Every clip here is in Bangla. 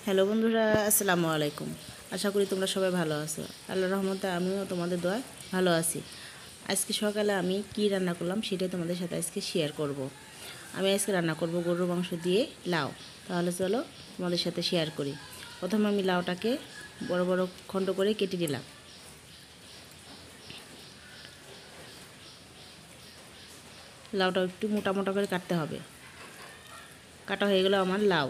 হ্যালো বন্ধুরা, আসসালামু আলাইকুম। আশা করি তোমরা সবাই ভালো আছো। আল্লাহর রহমতে আমিও তোমাদের দোয়ায় ভালো আছি। আজকে সকালে আমি কি রান্না করলাম সেটাই তোমাদের সাথে আজকে শেয়ার করব। আমি আজকে রান্না করব গরুর মাংস দিয়ে লাউ। তাহলে চলো তোমাদের সাথে শেয়ার করি। প্রথমে আমি লাউটাকে বড় বড় খণ্ড করে কেটে নিলাম। লাউটা একটু মোটা মোটা করে কাটতে হবে। কাটা হয়ে গেল আমার লাউ।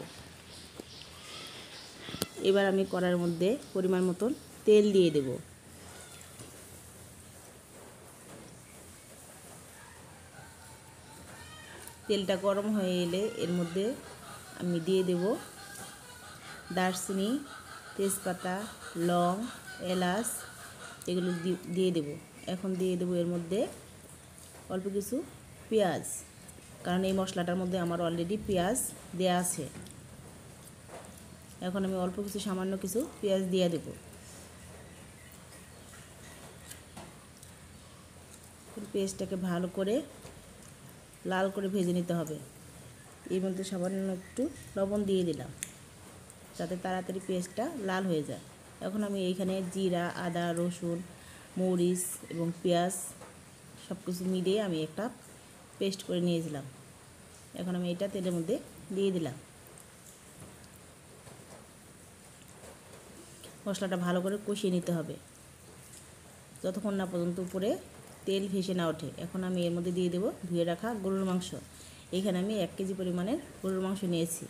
এবার আমি কড়াইয়ের মধ্যে পরিমাণ মতন তেল দিয়ে দেব। তেলটা গরম হয়ে এলে এর মধ্যে আমি দিয়ে দেব দারচিনি, তেজপাতা, লং, এলাচ এগুলো দিয়ে দেব। এখন দিয়ে দেব এর মধ্যে অল্প কিছু পেঁয়াজ, কারণ এই মশলাটার মধ্যে আমার অলরেডি পেঁয়াজ দেয়া আছে। এখন আমি অল্প কিছু সামান্য কিছু পেঁয়াজ দিয়ে দেব। পেঁয়াজটাকে ভালো করে লাল করে ভেজে নিতে হবে। এর মধ্যে সামান্য একটু লবণ দিয়ে দিলাম যাতে তাড়াতাড়ি পেঁয়াজটা লাল হয়ে যায়। এখন আমি এইখানে জিরা, আদা, রসুন, মরিচ এবং পেঁয়াজ সব কিছু মিলিয়ে আমি একটা পেস্ট করে নিয়েছিলাম। এখন আমি এটা তেলের মধ্যে দিয়ে দিলাম। মশলাটা ভালো করে কষিয়ে নিতে হবে যতক্ষণ না পর্যন্ত উপরে তেল ভেসে না ওঠে। এখন আমি এর মধ্যে দিয়ে দেব ধুয়ে রাখা গরুর মাংস। এখানে আমি 1 কেজি পরিমাণের গরুর মাংস নিয়েছি।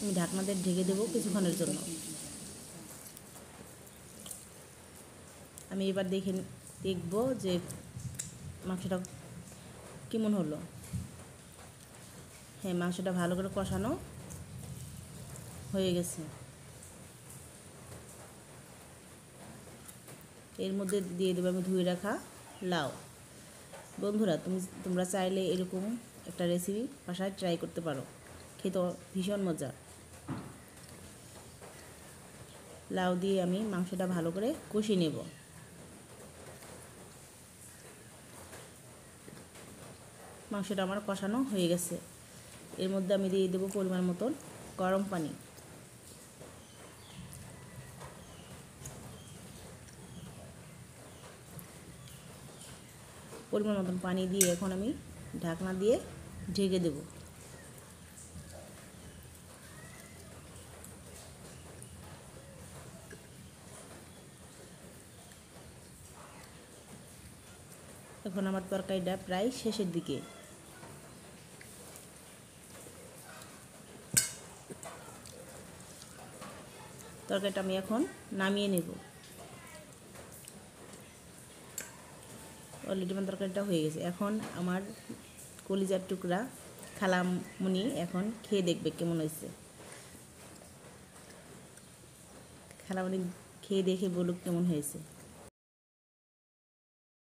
আমি ঢাকনা দিয়ে ঢেকে দেবো কিছুক্ষণের জন্য। আমি এবার দেখব যে মাংসটা কেমন হলো। হ্যাঁ, মাংসটা ভালো করে কষানো হয়ে গেছে। এর মধ্যে দিয়ে দেবো আমি ধুয়ে রাখা লাউ। বন্ধুরা, তোমরা চাইলে এরকম একটা রেসিপি বাসায় ট্রাই করতে পারো, খেতে ভীষণ মজা। লাউ দিয়ে আমি মাংসটা ভালো করে কষিয়ে নেব। মাংসটা আমার কষানো হয়ে গেছে। এর মধ্যে আমি দিয়ে দেবো পরিমাণ মতন গরম পানি। পরিমাণ মতন পানি দিয়ে এখন আমি ঢাকনা দিয়ে ঢেকে দেব। এখন আমার তরকারিটা প্রায় শেষের দিকে। তরকারিটা আমি এখন নামিয়ে নেব। অলরেডি আমার তরকারিটা হয়ে গেছে। এখন আমার কলিজার টুকরা খালামণি এখন খেয়ে দেখবে কেমন হয়েছে। খালামণি খেয়ে দেখে বলুক কেমন হয়েছে।